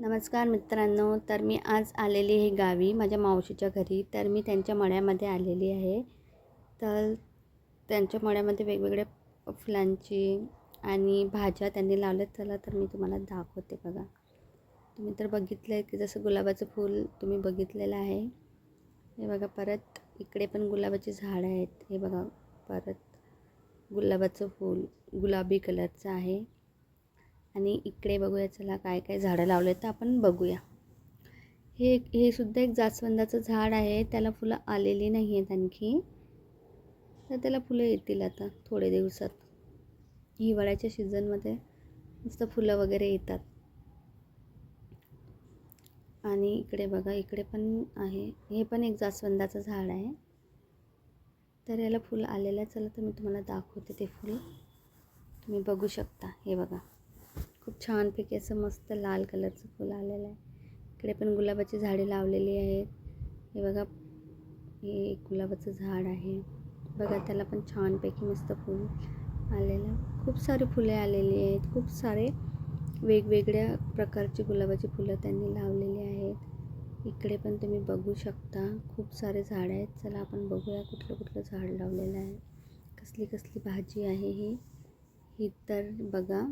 नमस्कार मित्रांनो, तर मी आज आलेली आहे गावी माझ्या मावशीच्या घरी. तर मी त्यांच्या मळ्यामध्ये आलेली आहे. तर त्यांच्या मळ्यामध्ये वेगवेगळ्या फुलांची आणि भाज्या त्यांनी लावल्यात. चला तर मी तुम्हाला दाखवते बघा. तुम्ही तर बघितलं आहे की जसं गुलाबाचं फूल तुम्ही बघितलेलं आहे. हे बघा, परत इकडे पण गुलाबाची झाडं आहेत. हे बघा, परत गुलाबाचं फूल गुलाबी कलरचं आहे. आणि इकडे बघूया, चला काय काय झाडं लावले तर आपण बघूया. हे सुद्धा एक जास्वंदाचं झाड आहे. त्याला फुलं आलेली नाही आहेत आणखी, तर त्याला फुलं येतील आता थोडे दिवसात. हिवाळ्याच्या सीझनमध्ये मस्त फुलं वगैरे येतात. आणि इकडे बघा, इकडे पण आहे. हे पण एक जास्वंदाचं झाड आहे. तर याला फुलं आलेलं आहे. चला तर मी तुम्हाला दाखवते ते फुल. तुम्ही बघू शकता. हे बघा, खूप छानपैकी असं मस्त लाल कलरचं फुल आलेलं आहे. इकडे पण गुलाबाची झाडे लावलेली आहेत. हे बघा, हे एक गुलाबाचं झाड आहे बघा. त्याला पण छानपैकी मस्त फूल आलेलं. खूप सारे फुले आलेली आहेत. खूप सारे वेगवेगळ्या प्रकारची गुलाबाची फुलं त्यांनी लावलेली आहेत. इकडे पण तुम्ही बघू शकता, खूप सारे झाड आहेत. चला आपण बघूया कुठलं कुठलं झाड लावलेलं आहे, कसली कसली भाजी आहे ही तर बघा.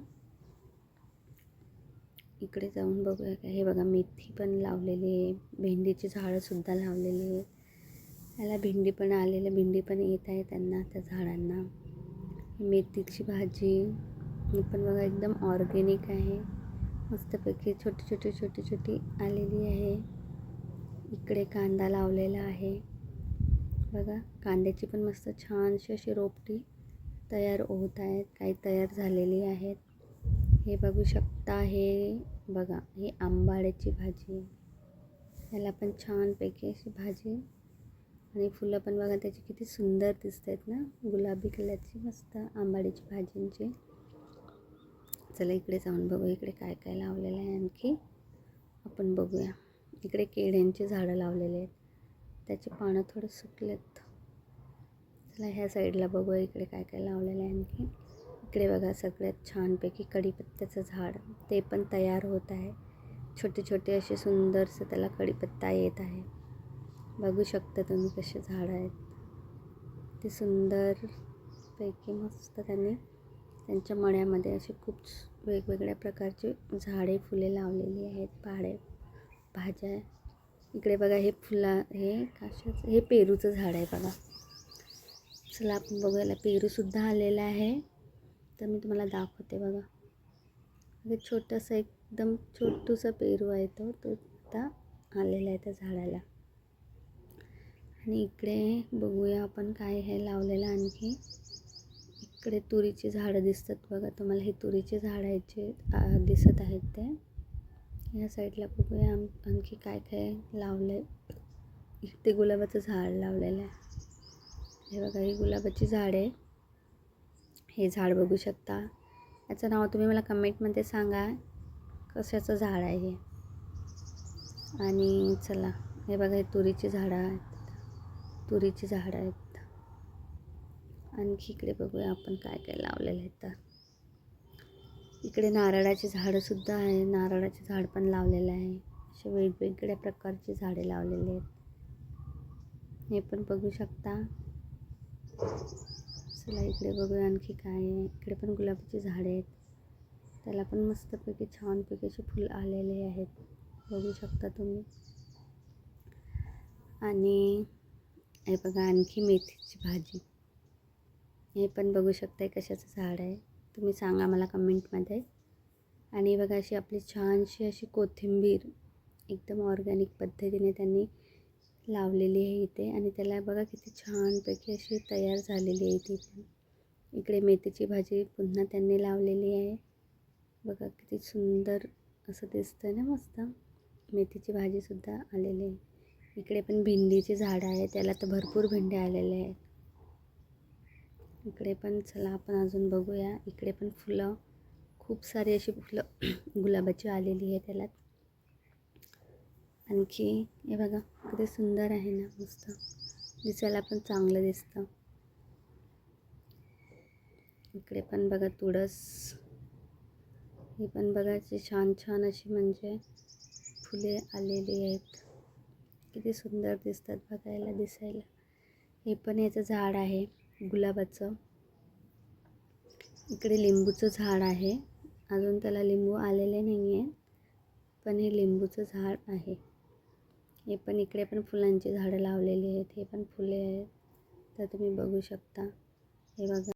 इकडे जाऊन बघूया काय. हे बघा, मेथी पण लावलेली आहे. भेंडीची झाडंसुद्धा लावलेली आहे. याला भेंडी पण आलेलं, भेंडी पण येत आहे त्यांना, त्या झाडांना. मेथीची भाजी ही पण बघा एकदम ऑर्गेनिक आहे. मस्तपैकी छोटी छोटी आलेली आहे. इकडे कांदा लावलेला आहे बघा. कांद्याची पण मस्त छानशी अशी रोपटी तयार होत आहेत, काही तयार झालेली आहेत. हे बघू शकता. हे बघा, ही आंबाड्याची भाजी आहे. याला पण छानपैकी अशी भाजी आणि फुलं पण बघा त्याची किती सुंदर दिसत आहेत ना, गुलाबी कलरची मस्त आंबाड्याची भाजींची. चला इकडे जाऊन बघू, इकडे काय काय लावलेलं आहे आणखी आपण बघूया. इकडे केळ्यांची झाडं लावलेले आहेत. त्याची पानं थोडे सुकलेत. चला ह्या साईडला बघूया, इकडे काय काय लावलेलं आहे आणखी. इकडे बघा, सगळ्यात छानपैकी कढीपत्त्याचं झाड, ते पण तयार होत आहे. छोटे छोटे असे सुंदरसे त्याला कढीपत्ता येत आहे. बघू शकता तुम्ही कसे झाडं आहेत ते. सुंदरपैकी मस्त त्यांनी त्यांच्या मळ्यामध्ये असे खूप वेगवेगळ्या प्रकारचे झाडे फुले लावलेली आहेत. भाज्या. इकडे बघा, हे हे कशाचं, हे पेरूचं झाड आहे बघा. चला आपण बघायला. पेरूसुद्धा आलेला आहे. तर मी तुम्हाला दाखवते बघा. हे छोटंसं एकदम छोटूसा पेरू आहे तो आता आलेला आहे त्या झाडाला. आणि इकडे बघूया आपण काय हे लावलेलं आणखी. इकडे तुरीची झाडं दिसतात बघा तुम्हाला. हे तुरीचे झाड आहेत जे दिसत आहेत ते. या साईडला बघूया आणखी काय काय लावलं आहे. इथे गुलाबाचं झाड लावलेलं आहे. हे बघा, ही गुलाबाची झाड आहे. हे झाड बघू शकता. याचं नाव तुम्ही मला कमेंटमध्ये सांगा कशाचं झाड आहे हे. आणि चला, हे बघा, हे तुरीची झाडं आहेत. तुरीची झाडं आहेत. आणखी इकडे बघूया आपण काय काय लावलेलं आहे. तर इकडे नारळाची झाडंसुद्धा आहे. नारळाचे झाड पण लावलेलं आहे. असे वेगवेगळ्या प्रकारची झाडे लावलेली आहेत. हे पण बघू शकता. चला इकडे बघूया आणखी काय आहे. इकडे पण गुलाबाची झाडे आहेत. त्याला पण मस्तपैकी छानपैकी असे फुल आलेले आहेत. बघू शकता तुम्ही. आणि हे बघा, आणखी मेथीची भाजी. हे पण बघू शकता कशाचं झाड आहे. तुम्ही सांगा मला कमेंटमध्ये. आणि बघा, अशी आपली छानशी अशी कोथिंबीर एकदम ऑर्गॅनिक पद्धतीने त्यांनी लावलेली आहे इथे. आणि त्याला बघा किती छानपैकी अशी तयार झालेली आहे ती पण. इकडे मेथीची भाजी पुन्हा त्यांनी लावलेली आहे बघा. किती सुंदर असं दिसतं ना, मस्त. मेथीची भाजीसुद्धा आलेली आहे. इकडे पण भेंडीची झाडं आहे. त्याला तर भरपूर भेंड्या आलेल्या आहेत. इकडे पण चला आपण अजून बघूया. इकडे पण फुलं, खूप सारी अशी फुलं गुलाबाची आलेली आहे त्याला. आणखी हे बघा किती सुंदर आहे ना, मस्त दिसायला पण चांगलं दिसतं. इकडे पण बघा तुळस. हे पण बघा अशी छान छान अशी म्हणजे फुले आलेली आहेत. किती सुंदर दिसतात बघायला दिसायला. हे पण याचं झाड आहे गुलाबाचं. इकडे लिंबूचं झाड आहे. अजून त्याला लिंबू आलेले नाही आहे, पण हे लिंबूचं झाड आहे. हे पण इकडे पण फुलांची झाडं लावलेली आहेत. हे पण फुले आहेत, तर तुम्ही बघू शकता. हे बघा.